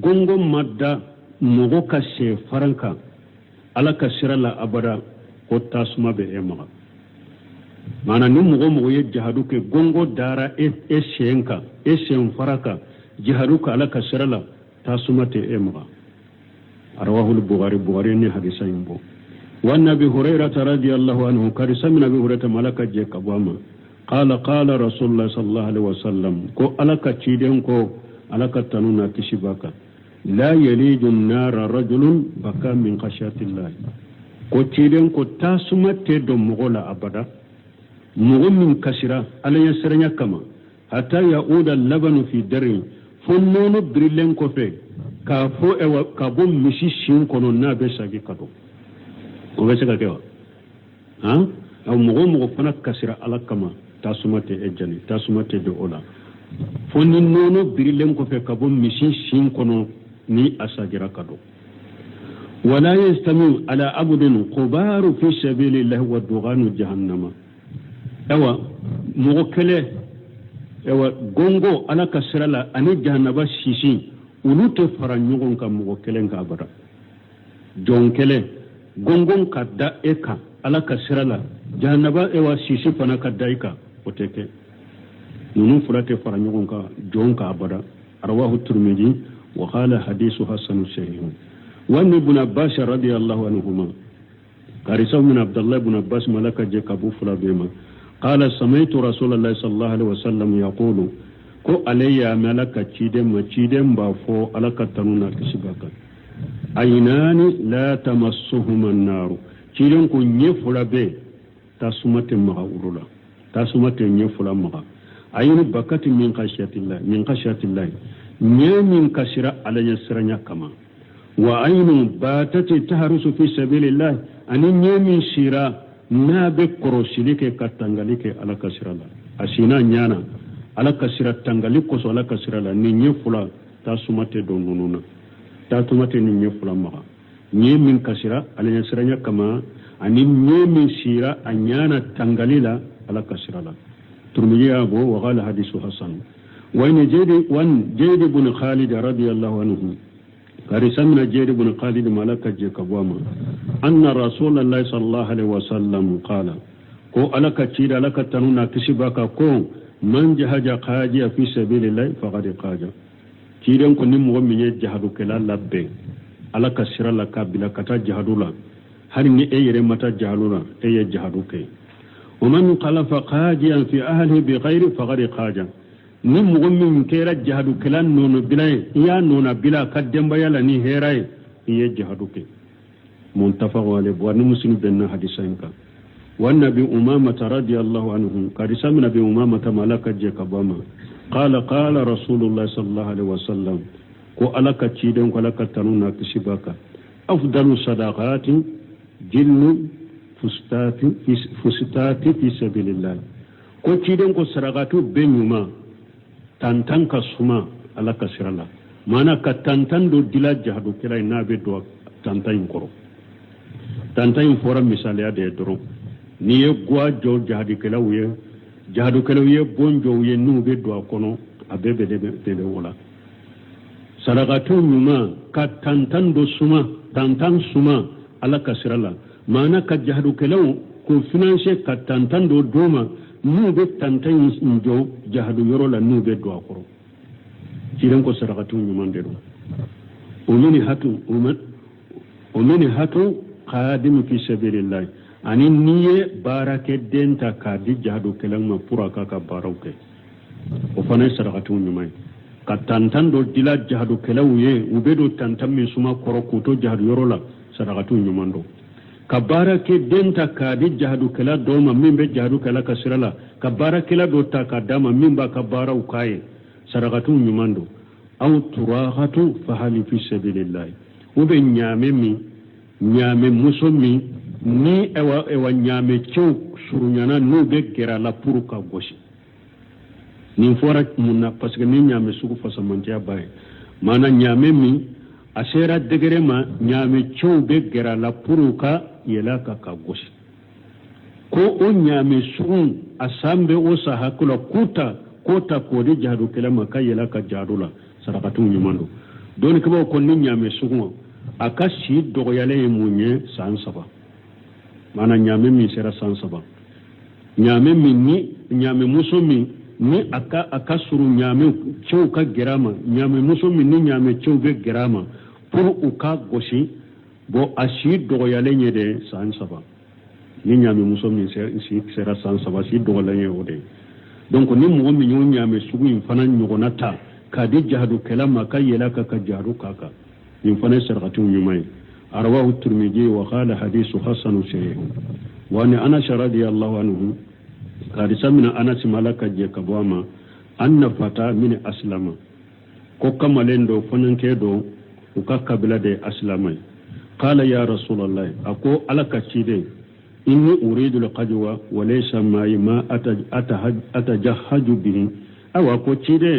B: gongon madda mogo ka se faranka ala ka sirala abada ko tasuma be ema mana ni mogo ye jihadu ke gongo dara senka sen faraka jihadu ka ala ka sirala tasuma te ema arwahu al-bukhari ni hadisa yimbo wa nabi hurairah radiyallahu anhu karisa min abi hurairah malaka je kabama qala rasulullah sallallahu alaihi wasallam ko ala ka ciden ko ala ka tanuna kisibaka la yaliju nara rajulun baka min khashyatillah ko tiden ko tasuma te do mogola abada mogo min kasira ala ya serenya kama hatta yauda labanu fi darin fonnono brillen ko fe ka fo e ka bom misi shin kono na be sagi kado o be sega kewa ha aw mogo fana kasira ala kama tasuma te ejani tasuma te do ola fonnono brillen ko fe ka bom misi shin kono ni asagira kado ولا يستمع على عبد قبار في سبيل الله ودغان جهنم اوا موكله ewa gongo ala kasirala ani jahannaba sisi ulu te fara ɲɔgɔn ka mɔgɔ kelen ka abada jon kelen gongon ka da e kan ala kasirala jahannaba ewa sisi fana ka da i kan o tɛ kɛ ninnu fila tɛ fara ɲɔgɔn ka jon ka abada rawahu turmiji wa qala hadisu hasanu sahihun wa ibn abbas radiyallahu anhuma karisa min abdullah ibn abbas malaka je kabu fula bema قال سمعت رسول الله صلى الله عليه وسلم يقول كو علي ملك تشيدم بافو علك تنونا كسباكا عينان لا تمسهما النار تشيدم كو نيفولا بي تاسمت مغا اورولا تاسمت نيفولا مغا عين بكت من خشية الله من كسرا على يسرنا كما وعين باتت تهرس في سبيل الله أن من شيرا na be korosili ke katangali ke ala kasirala asina nyana ala kasira tangali koso ala kasirala ni nyefula tasumate do nununa tasumate ni nyefula maka nye min kasira ala nyasiranya kama ani nye min shira anyana tangalila ala kasirala turmiyi abo wa qala hadisu hasan wa in jayd ibn khalid radiyallahu anhu karisamna jayd ibn khalid malaka je kabwama anna rasulullah sallallahu alaihi wasallam qala ko alaka cida alaka tanuna kisibaka ko man jahaja qajiya fi sabilillah faqad qaja cidan ko nim mo mi jahadu kala labbe alaka sirala kabila kata jahadula har ni e yere mata jahadula e ye jahadu ke wa man qalafa qajiyan fi ahlihi bi ghairi faqad qaja nim mo mi kera jahadu kala nono bilay ya nona bila kademba yala ni heray ye jahadu ke منتفق عليه وأن مسلم بن حديثين والنبي أمامة رضي الله عنه قال سمع نبي أمامة ملك جكبما قال رسول الله صلى الله عليه وسلم كو ألك تشيدن ولك تنونا كشباك أفضل صدقات جل فستات في سبيل الله كو تشيدن كو صدقاتو بينما تنتن كسما ألك سرلا مانا كتنتن دو دلا جهدو كلا نابي دو تنتن كرو tantayin fora misaliya da ya duro ni ye gwa jo jahadu kelaw ye bonjo ye nube do akono abebe de wala sadaqatu nyuma ka tantan suma ala kasirala mana ka jahadu kelaw ko finance ka tantan do doma nube tantan njo jahadu yoro la nube do akoro kiran ko sadaqatu nyuma ndero omini hatu qadim fi sabilillah ani niye barake denta ka di jahadu kelang pura ka barawke o fana sadaqatu nyumay ka tantan do dila jahadu kelawye ubedo tantan mi suma koroko to jahadu yorola sadaqatu nyumando ka barake denta ka di jahadu kela do ma mimbe jahadu kela kasirala ka barake la do ta ka dama mimba ka baraw kaye sadaqatu nyumando aw turahatu fahali fi sabilillah ube nyame musomi ni ewa nyame chew surunyana no be gera la puru ka goshi ni fora munna parce que ni nyame suku fasamantia bay mana nyame mi asera degere ma nyame chew be gera la puru ka yela ka goshi ko o nyame suku asambe o sahakula kota ko de jadu kelama ka yela ka jadula sarakatu nyumando doni ko ko ni nyame suku akashi dogoyale munye sansaba mana nyame mi sera sansaba nyame musomi ni akasuru nyame chouka gerama nyame musomi ni nyame chouge gerama pour uka goshi bo ashi dogoyale nyede sansaba ni nyame musomi sera sansaba si dogoyale nyode donc ni mo mi nyame sugu infana nyogonata kadi jahadu kelama kayelaka ka jahadu kaka yimfane sarqatu nyumay arwahu at-tirmidhi wa qala hadithu hasan sahih wa an anas radiyallahu anhu kadi samina anas malaka je kabwama anna fata min aslama ko kamalendo fananke do uka kabila de aslamai qala ya rasulullah ako alaka chide inni uridu al-qadwa wa laysa ma atajahhaju bihi awa ko chide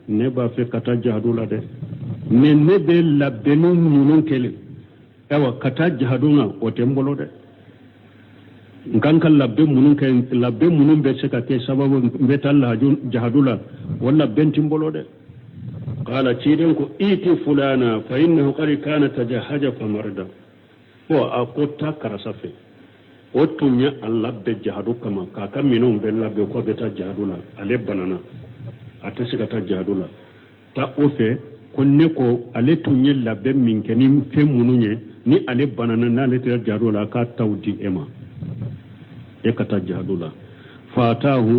B: ne ba fe kata jahadula de ne be labenu munun kele awa kata jahaduna o tembolo de nkankal labbe munun be se ka ke sababu be talla jahadula wala bentimbolo de qala chiden ko iti fulana fa innahu qad kana tajahhaja fa marda wa aqutta karasafe otunya allabbe jahadu kama kaka minun be labbe ko be ta jahadula ale banana ata siga ta jahadula ta ofe kunne ko ale tunye labbe min kenim fe mununye ni ale banana na ale ta jahadula ka tawdi ema e kata jahadula fatahu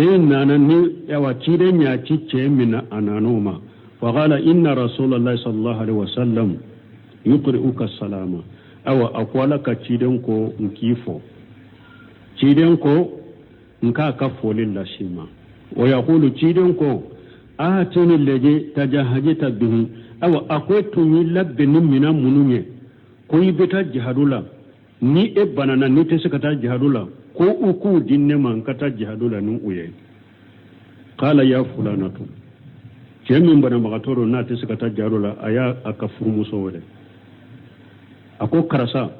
B: nana ni yawa cide nya cice mina ananoma fa qala inna rasulullahi sallallahu alaihi wasallam yuqri'uka salama awa akwala ka ciden ko nkifo ciden ko nka ka folin la shima wa yaqulu ciden ko atini alladhi tajahajta bihi awa akwatu ni labbi mina mununye ko yibita jihadula ni e banana ni te sekata jihadula ko uku dinne man kata jihadula nun uye qala ya fulanatu jemin bana magatoro na te sekata jihadula aya akafuru musowede ako karasa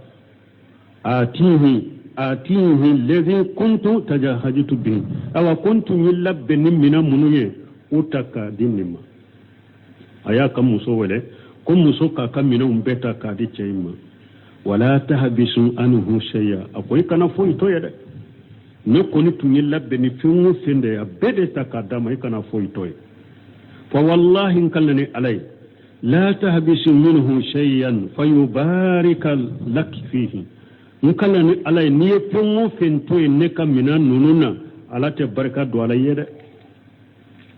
B: atihi alladhi kuntu tajahajtu bihi awa kuntu yillabbi mina munuye utaka dinnima aya kam musowede ko musoka kamina umbeta kadi cheyma wala tahbisu anhu shay'a akoy kana foy to yede ne koni tunyi labbe ni fimu fende ya bede takadama kana foy to fa wallahi kallani alay la tahbisu minhu shay'an fayubarika lak fihi kallani alay ni fimu fento ne kamina nununa alate barka do alay yede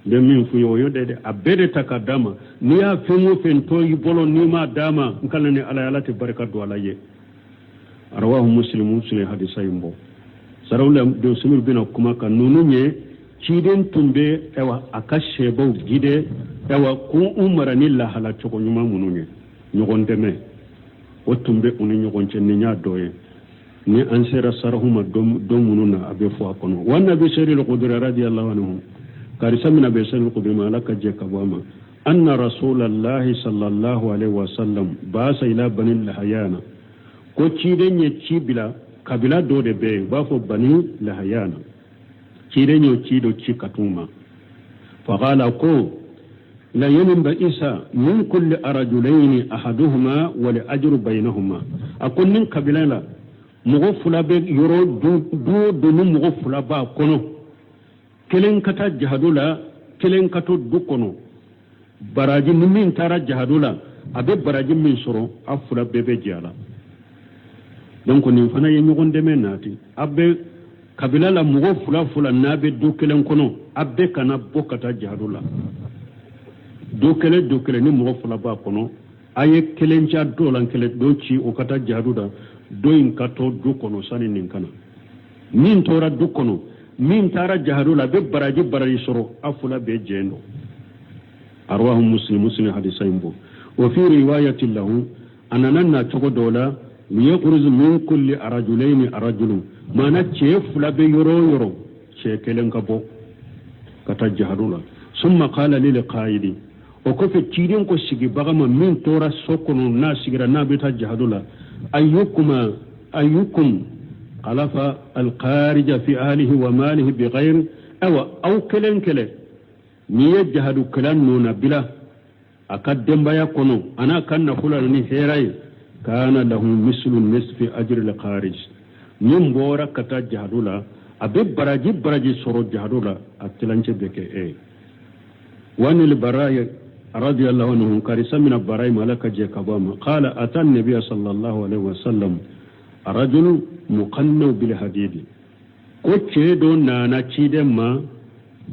B: de min fu yoyo de abede takadama ni ya fimu fento yibolo ni ma dama kallani alay alate barka do alay rawahu muslim hadisa yimbo sarawla do sumir bina kuma kan nununye ciden tumbe ewa akashe baw gide ewa ku umara ni la hala choko nyuma mununye nyogon deme o tumbe uni nyogon cenni nya doye ni ansera sarahuma dom mununa abe fo akono wa nabi siril qudra radiyallahu anhu karisa min abi siril qudra malaka je kabama anna rasulullahi sallallahu alaihi wasallam basa ila bani lahayana ko ciden ye cibila kabila do de be ba fo bani lahayana ciden yo cido cikatuma fa qala ko la yanba isa min kulli arjulayn ahaduhuma wa li ajru bainahuma akon nin kabila la mugo fula be yoro do mugo fula ba kono kelen kata jahadula kelen kato du kono baraji min tara jahadula abe baraji min soro afula bebe jala donc ni fana ye ñogon deme nati abbe kabila la mugo fula nabe do kelen kono abbe kana bokata jahadula do kele ni mugo fula ba kono aye kelen cha do lan kele do ci o kata jahaduda do in kato do kono sani nin kana min tora do kono min tara jahadula be baraji soro afula be jendo arwahu muslim hadisa imbo wa fi riwayatin lahu ananna chogo dola يخرج من كل رجلين رجل ما نتشي فلا بيرو شي كلن كبو كتجهروا ثم قال للقائد وكف تشيدين كو سيغي بغما من تورا سوكونو نا سيغرا نا بتجهدوا ايكم خلف الخارج في اهله وماله بغير او كلن ni yajhadu كلن نونا بلا akadem baya kono ana kanna fulani heray kana lahu mislu nisfi ajri al-kharij nyum bora kata jahadula abe baraji soro jahadula atilanche beke wani al-baraya radiyallahu anhu karisa min al-baraya malaka je kabama qala atan nabiy sallallahu alaihi wasallam rajul muqannu bil hadid ko cedo nana cidemma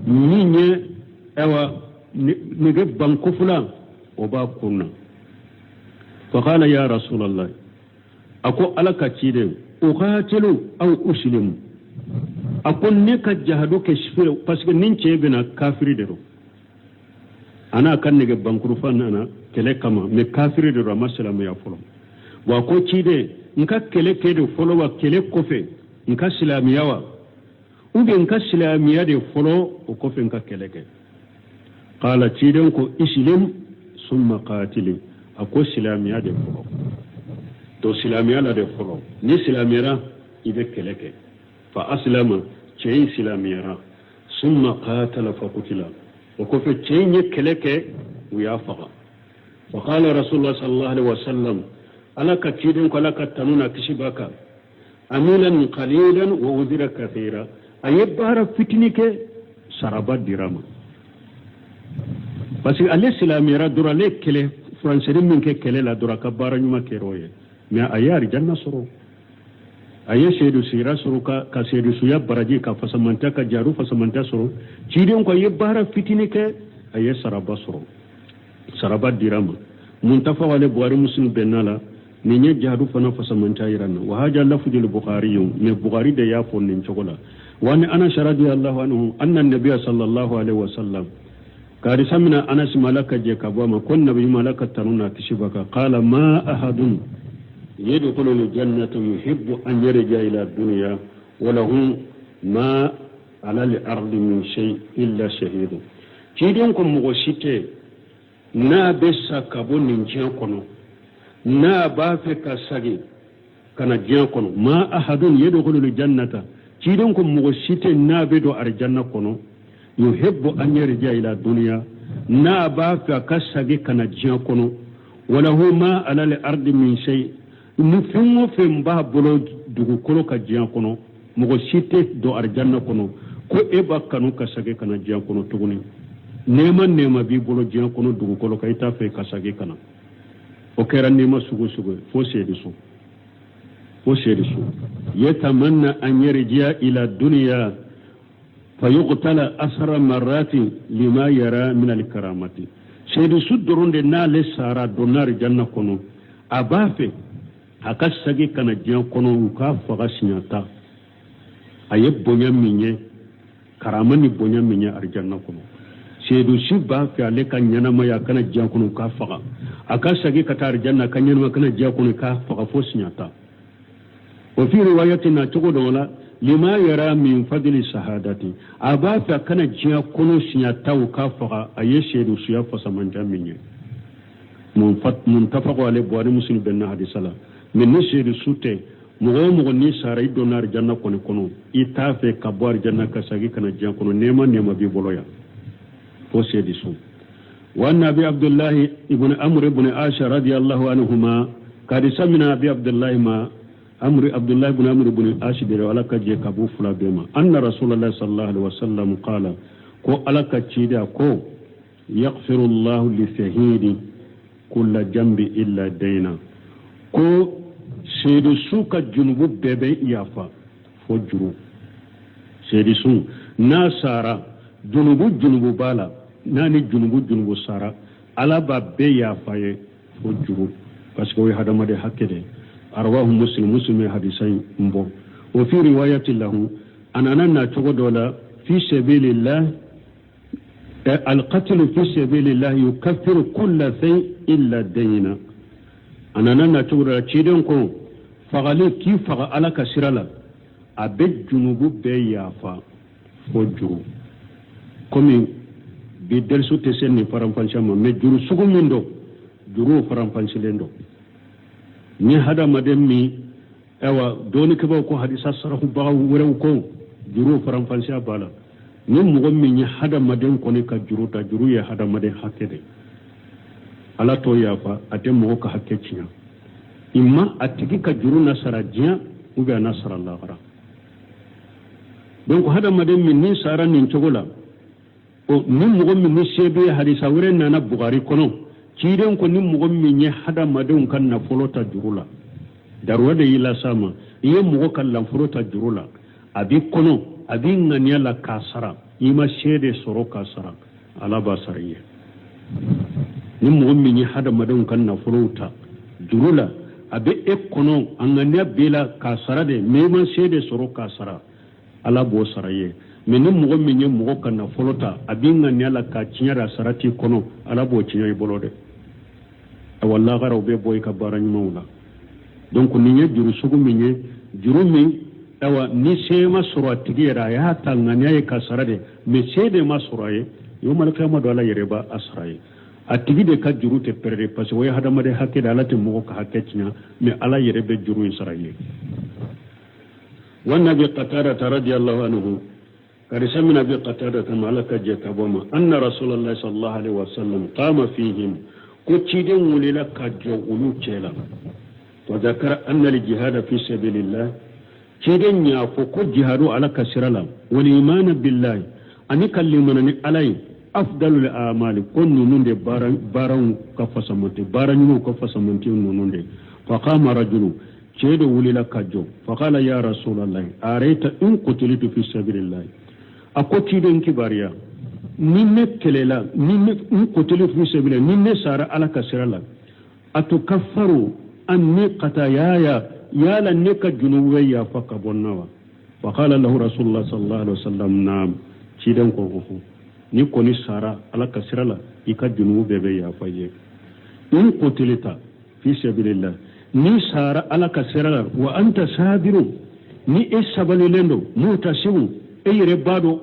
B: minye ewa nige banko fula o ba kunna fa qala ya rasulullah ako alaka cide uqatilu aw uslimu akon ne ka jahadu ke shifir parce que nin ce bena kafiri de ro ana kan nige bankuru fa nana kele kama me kafiri de ro masalamu ya folo wa ko cide nka kele kede folo wa kele kofe nka silamiya wa ube nka silamiya de folo o kofe nka kele ke qala ciden ko islim summa qatil ako silamiya de folo to silamiya la de folo ni silamiya ibe kele ke fa aslama cey silamiya summa qatala fa qutila o kofe cey ni kele ke wiya faqa fa qala rasulullah sallallahu alaihi wasallam alaka ciden ko alaka tanuna kishibaka amilan qalilan wa udira kathira ayebara fitnike saraba dirama parce que ale silamira dura le kele français min ke kele la dura ka bara nyuma keroye mais ayari janna soro aye seedu sira soro ka seedu suya baraji ka fasamanta ka jaru fasamanta soro ciden ko ayebara fitnike aye saraba soro saraba dirama muntafa wale buhari muslim benala ni nye jahadu fana fasamanta iranna wa haja lafdul bukhari ne bukhari da ya fonnin chokola wani anas radiyallahu anhu anna an-nabiy sallallahu alaihi wasallam kari samina anas malaka je kabama kon nabi malaka tanuna kishibaka qala ma ahadun yadkhulu al-jannata yuhibbu an yarja ila ad-dunya wa lahu ma ala al-ardi min shay illa shahid kidin ko mo shite na bessa kabonin je kono na ba fe ka sagi kana jiya kono ma ahadun yadkhulu al-jannata kidon ko mo site na be do arjanna kono yuhibbu an yarja ila dunya na ba fe ka sagi kana jiya kono wala huma ala al-ardi min shay nufingo fe mba bolo dugu kolo ka jiya kono mo site do arjanna kono ko e ba kanu ka sagi kana jiya kono tuguni nema bi bolo jiya kono dugu kolo ka ita fe ka sagi kana o kera nema sugu fo seedi su yatamanna an yarji'a ila dunya fayuqtala asra marrati lima yara min al-karamati seedi su doronde na le sara donar janna kono abafe akasagi kana jiya kono ka faga sinyata aye bonya minye karamani bonya minye arjanna kono seedu shibba fi aleka nyana maya kana jiya kono ka faga akasagi katar janna kanyana kana jiya kono ka faga fo sinyata wa fi riwayatina tuqodola lima yara min fadli shahadati abafa kana jiya kono sinyata ka faga aye seedu suya fasamanja minye muntafaqu alayhi buhari muslim benna hadisala min seedu sute mo ni saray donar janna kono itafe kabwar janna kasagi kana jiya kono nema bi boloya وسيدي سو وأن أبي عبد الله ابن أمر ابن عاشر رضي الله عنهما قد سمنا أبي عبد الله ما عبد الله بن أمر ابن عاشر ولا كجي كابو فلا بما أن رسول الله صلى الله عليه وسلم قال كو ألا كتشيدا كو يغفر الله للشهيد كل جنب إلا دينا كو سيدي سو كجنوب بيبي يافا فجرو سيدي سو ناسارا جنوب بالا nani junubu sara ala ba be ya faye fo juru parce que wi hadama de hakkede arwahu muslim hadisai mbo wa fi riwayati lahu anana na togo dola fi sabilillah al-qatl fi sabilillah yukaffiru kull shay illa dayna anana na togo dola ciden ko fagali ki faga ala kasirala abe junubu be ya fa fo juru komi bi delsu te sen ni parampanchama me juru sugu mindo juru parampanchilendo ni hada madem mi ewa doni ke ko hadisa sarahu ba wure ko juru parampancha bala ni mugo mi ni hada madem ko ni ka juru ta juru ya hada madem hakede ala to ya fa ate mugo ka hakke cinya imma atiki ka juru nasara jiya uga nasara Allah gara donc hada madem mi ni sara ni chogola o nim mugo min ni sebe hadisa wure nana bukhari kono ciden ko nim mugo min ye hada madun kan na folota jurula darwa de ila sama iye mugo kan la folota jurula abi kono abi ngania la kasara ima shede soro kasara ala ba saraye ni mo min hada madan kan na furuta jurula abe ekono anganya bela ka sarade meman sede soro ka sara ala bo saraye men mo min mo kan na furuta abin nganya la ka cinyara sarati kono ala bo cinyai bolode wallahi garaw be boy ka barani mawla donc ni nye juru sugu min juru min awa ni sema sura tigera ya tanganya ka sarade me sede ma suraye yomal qiyamah do ala yereba asraye atigi de ka juru te perde parce que way hadama de hakke da ala te mo ka hakke cinya me ala yerebe juru saraye wa nabi qatada radiyallahu anhu قد سمعنا بقتادة مالك جتبوما أن رسول الله صلى الله عليه وسلم قام فيهم كتشيدين وللك جوغلو تشيلا وذكر أن الجهاد في سبيل الله تشيدين يافوكو جهادو على كسرلا والإيمان بالله أن يكلمنا علي أفضل الأعمال كن نون دي بارون كفاسمنتي بارون كفاسمنتي نون دي فقام رجل تشيدو وللك جو فقال يا رسول الله أريت إن قتلت في سبيل الله أقتلين كباريا نينة كليلا نينة قتلوا في سبيل نينة سارة على كسرلا أتكفروا أني قتايايا يا لنك جنوبيا فكبرنا فقال له رسول الله صلى الله عليه وسلم نعم تيدن كوكو نيكوني سارة على كسرلا إكا جنوبيا فايه إن قتلت في سبيل الله ني سارة على كسرلا وأنت صابر ني إسابلي لندو متسيبو eyre bado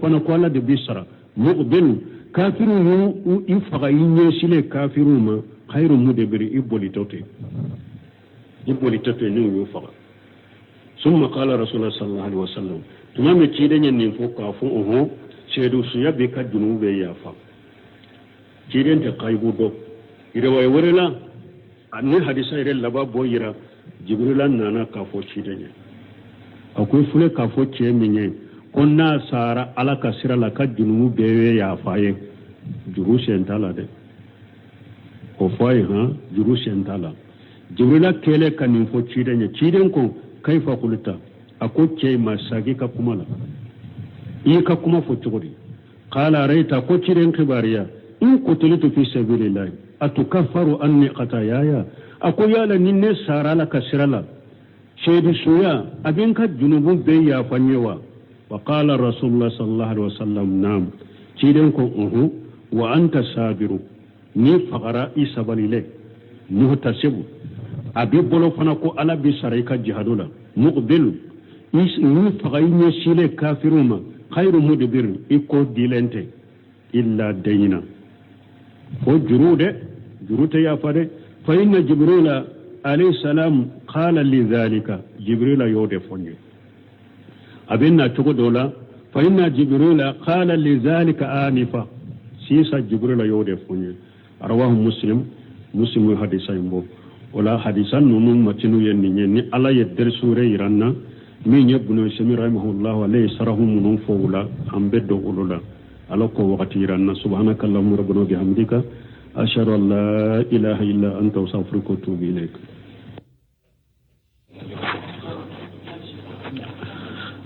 B: fana ko Allah de bisara muqbil kafiru yu ifaga yinye sile kafiru ma khairu mudabiri iboli tote ni yu faga summa qala rasulullah sallallahu alaihi wasallam tumame cidenya nin fo ka fo oho cedu suya be ka junube ya fa ciden te qaybu do ire way werela anni hadisa ire laba boyira jibrilan nana ka fo cidenya akwai fule ka fo ce minye konna sara ala ka sira la ka junumu bewe ya faye juru sentala de ko faye ha juru sentala jibrila kele kanin fo ciden ko kaifa kulita ako ce masagi ka kuma la yi ka kuma fo tuguri qala raita ko ciden kibariya in qutilitu fi sabilillah atukaffaru anni qatayaya ako yala ninne sara la ka sira la shaidu suya abin ka junubun bai ya fanyewa wa qala rasulullah sallallahu alaihi wasallam nam ciden ko wa anta sabiru ni faqara isabalile muhtasibu abi bolo fana ko ala bi sarika jihadula muqbil ni faqai ne sile kafiruma khairu mudbir iko dilente illa dayna ko jurute ya fade fa inna jibrila alayhi salam qala li dhalika jibril yode fonye abinna tugo dola fa inna jibril qala li dhalika anifa sisa jibril yode fonye rawahu muslim hadisa imbo wala hadisan nunum matinu yenni ni ala yedder sure iranna min yabnu sami rahimahullah alayhi sarahum munum fawla ambeddo ulula ala ko wakati iranna subhanakallahumma rabbana bihamdika ashhadu an la ilaha illa anta astaghfiruka wa atubu ilaik.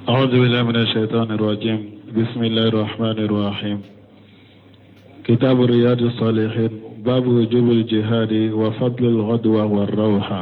A: أعوذ بالله من الشيطان الرجيم بسم الله الرحمن الرحيم كتاب رياض الصالحين باب وجوب الجهاد وفضل الغدوة والروحة